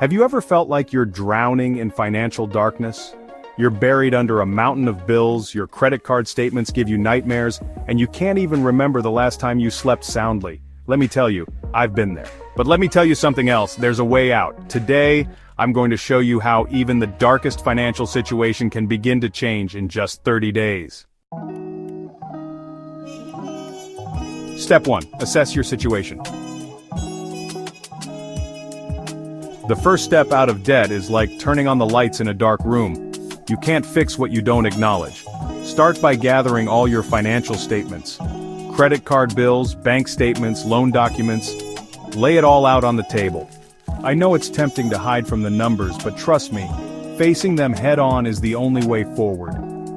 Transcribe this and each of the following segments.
Have you ever felt like you're drowning in financial darkness? You're buried under a mountain of bills, your credit card statements give you nightmares, and you can't even remember the last time you slept soundly. Let me tell you, I've been there. But let me tell you something else, there's a way out. Today, I'm going to show you how even the darkest financial situation can begin to change in just 30 days. Step 1. Assess your situation. The first step out of debt is like turning on the lights in a dark room. You can't fix what you don't acknowledge. Start by gathering all your financial statements. Credit card bills, bank statements, loan documents. Lay it all out on the table. I know it's tempting to hide from the numbers, but trust me, facing them head-on is the only way forward.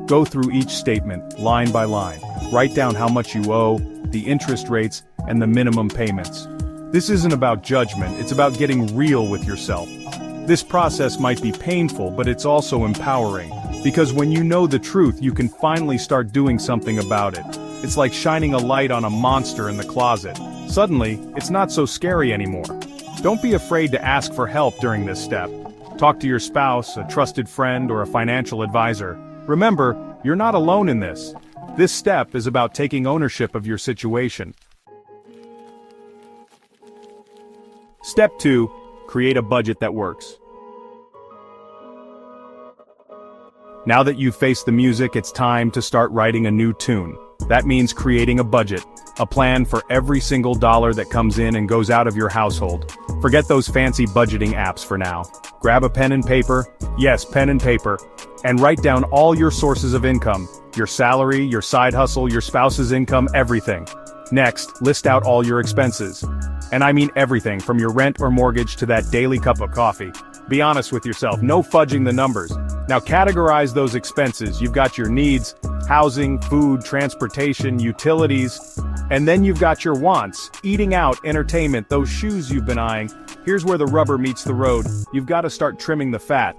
Go through each statement, line by line. Write down how much you owe, the interest rates, and the minimum payments. This isn't about judgment, it's about getting real with yourself. This process might be painful, but it's also empowering. Because when you know the truth, you can finally start doing something about it. It's like shining a light on a monster in the closet. Suddenly, it's not so scary anymore. Don't be afraid to ask for help during this step. Talk to your spouse, a trusted friend, or a financial advisor. Remember, you're not alone in this. This step is about taking ownership of your situation. Step 2. Create a budget that works. Now that you've faced the music, it's time to start writing a new tune. That means creating a budget, a plan for every single dollar that comes in and goes out of your household. Forget those fancy budgeting apps for now. Grab a pen and paper, yes, pen and paper, and write down all your sources of income, your salary, your side hustle, your spouse's income, everything. Next, list out all your expenses. And I mean everything from your rent or mortgage to that daily cup of coffee. Be honest with yourself, no fudging the numbers. Now categorize those expenses. You've got your needs, housing, food, transportation, utilities, and then you've got your wants, eating out, entertainment, those shoes you've been eyeing. Here's where the rubber meets the road. You've got to start trimming the fat.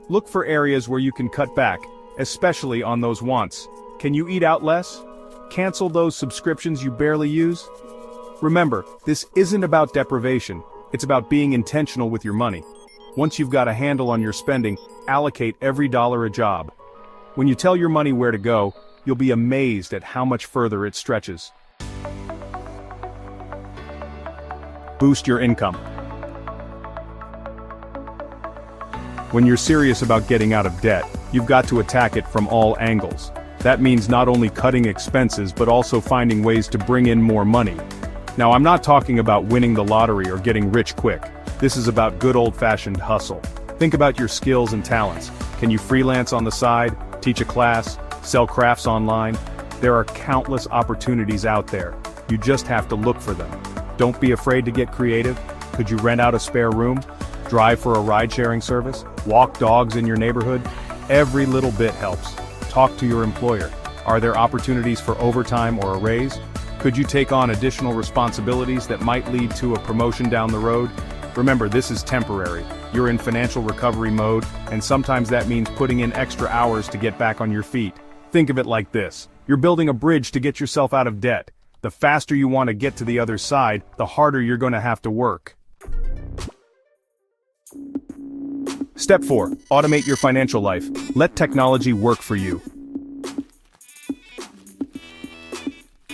Look for areas where you can cut back, especially on those wants. Can you eat out less? Cancel those subscriptions you barely use? Remember, this isn't about deprivation, it's about being intentional with your money. Once you've got a handle on your spending, allocate every dollar a job. When you tell your money where to go, you'll be amazed at how much further it stretches. Boost your income. When you're serious about getting out of debt, you've got to attack it from all angles. That means not only cutting expenses but also finding ways to bring in more money. Now, I'm not talking about winning the lottery or getting rich quick. This is about good old-fashioned hustle. Think about your skills and talents. Can you freelance on the side, teach a class, sell crafts online? There are countless opportunities out there. You just have to look for them. Don't be afraid to get creative. Could you rent out a spare room? Drive for a ride-sharing service? Walk dogs in your neighborhood? Every little bit helps. Talk to your employer. Are there opportunities for overtime or a raise? Could you take on additional responsibilities that might lead to a promotion down the road? Remember, this is temporary. You're in financial recovery mode, and sometimes that means putting in extra hours to get back on your feet. Think of it like this. You're building a bridge to get yourself out of debt. The faster you want to get to the other side, the harder you're going to have to work. Step 4. Automate your financial life. Let technology work for you.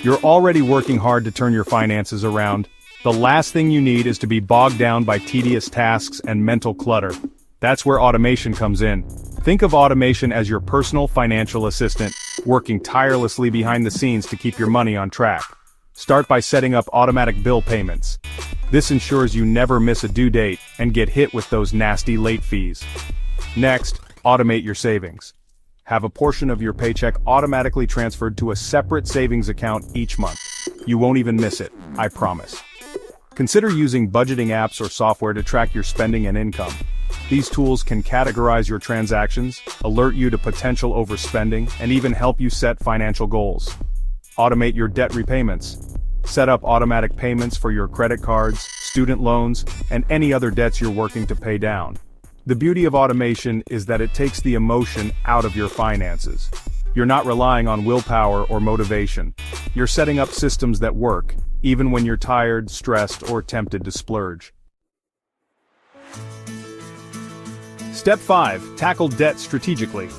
You're already working hard to turn your finances around. The last thing you need is to be bogged down by tedious tasks and mental clutter. That's where automation comes in. Think of automation as your personal financial assistant, working tirelessly behind the scenes to keep your money on track. Start by setting up automatic bill payments. This ensures you never miss a due date and get hit with those nasty late fees. Next, automate your savings. Have a portion of your paycheck automatically transferred to a separate savings account each month. You won't even miss it, I promise. Consider using budgeting apps or software to track your spending and income. These tools can categorize your transactions, alert you to potential overspending, and even help you set financial goals. Automate your debt repayments. Set up automatic payments for your credit cards, student loans, and any other debts you're working to pay down. The beauty of automation is that it takes the emotion out of your finances. You're not relying on willpower or motivation. You're setting up systems that work, even when you're tired, stressed, or tempted to splurge. Step 5. Tackle debt strategically.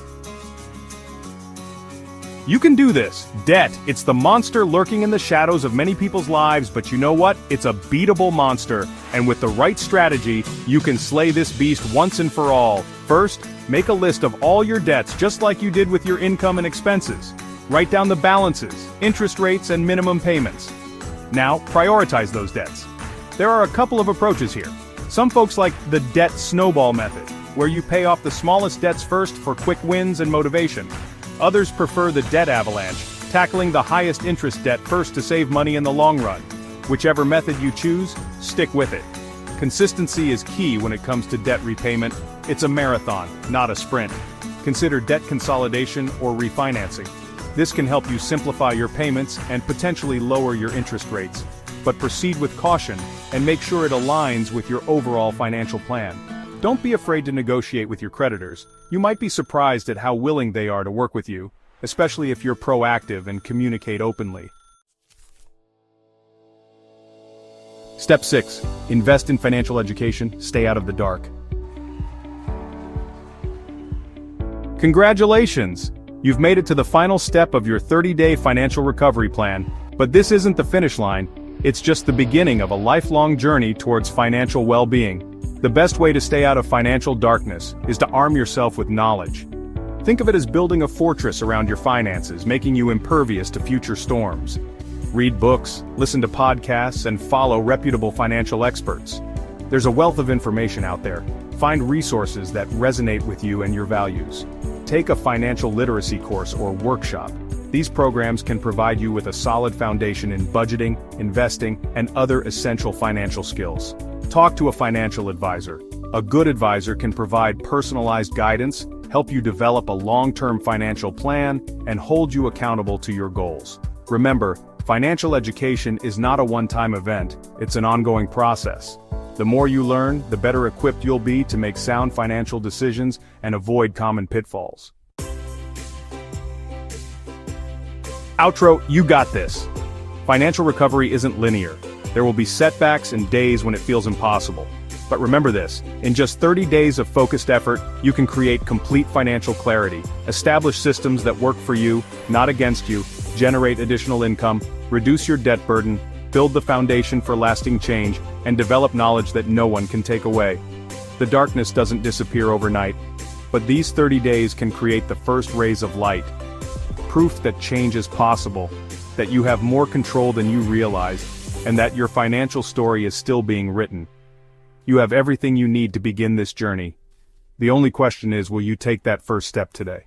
You can do this. Debt, it's the monster lurking in the shadows of many people's lives, but you know what? It's a beatable monster, and with the right strategy, you can slay this beast once and for all. First, make a list of all your debts just like you did with your income and expenses. Write down the balances, interest rates, and minimum payments. Now, prioritize those debts. There are a couple of approaches here. Some folks like the debt snowball method, where you pay off the smallest debts first for quick wins and motivation. Others prefer the debt avalanche, tackling the highest interest debt first to save money in the long run. Whichever method you choose, stick with it. Consistency is key when it comes to debt repayment. It's a marathon, not a sprint. Consider debt consolidation or refinancing. This can help you simplify your payments and potentially lower your interest rates. But proceed with caution and make sure it aligns with your overall financial plan. Don't be afraid to negotiate with your creditors. You might be surprised at how willing they are to work with you, especially if you're proactive and communicate openly. Step 6. Invest in financial education. Stay out of the dark. Congratulations! You've made it to the final step of your 30-day financial recovery plan, but this isn't the finish line. It's just the beginning of a lifelong journey towards financial well-being. The best way to stay out of financial darkness is to arm yourself with knowledge. Think of it as building a fortress around your finances, making you impervious to future storms. Read books, listen to podcasts, and follow reputable financial experts. There's a wealth of information out there. Find resources that resonate with you and your values. Take a financial literacy course or workshop. These programs can provide you with a solid foundation in budgeting, investing, and other essential financial skills. Talk to a financial advisor. A good advisor can provide personalized guidance, help you develop a long-term financial plan, and hold you accountable to your goals. Remember, financial education is not a one-time event, it's an ongoing process. The more you learn, the better equipped you'll be to make sound financial decisions and avoid common pitfalls. Outro, you got this. Financial recovery isn't linear. There will be setbacks and days when it feels impossible. But remember this, in just 30 days of focused effort, you can create complete financial clarity, establish systems that work for you, not against you, generate additional income, reduce your debt burden, build the foundation for lasting change, and develop knowledge that no one can take away. The darkness doesn't disappear overnight, but these 30 days can create the first rays of light. Proof that change is possible, that you have more control than you realize, and that your financial story is still being written. You have everything you need to begin this journey. The only question is, will you take that first step today?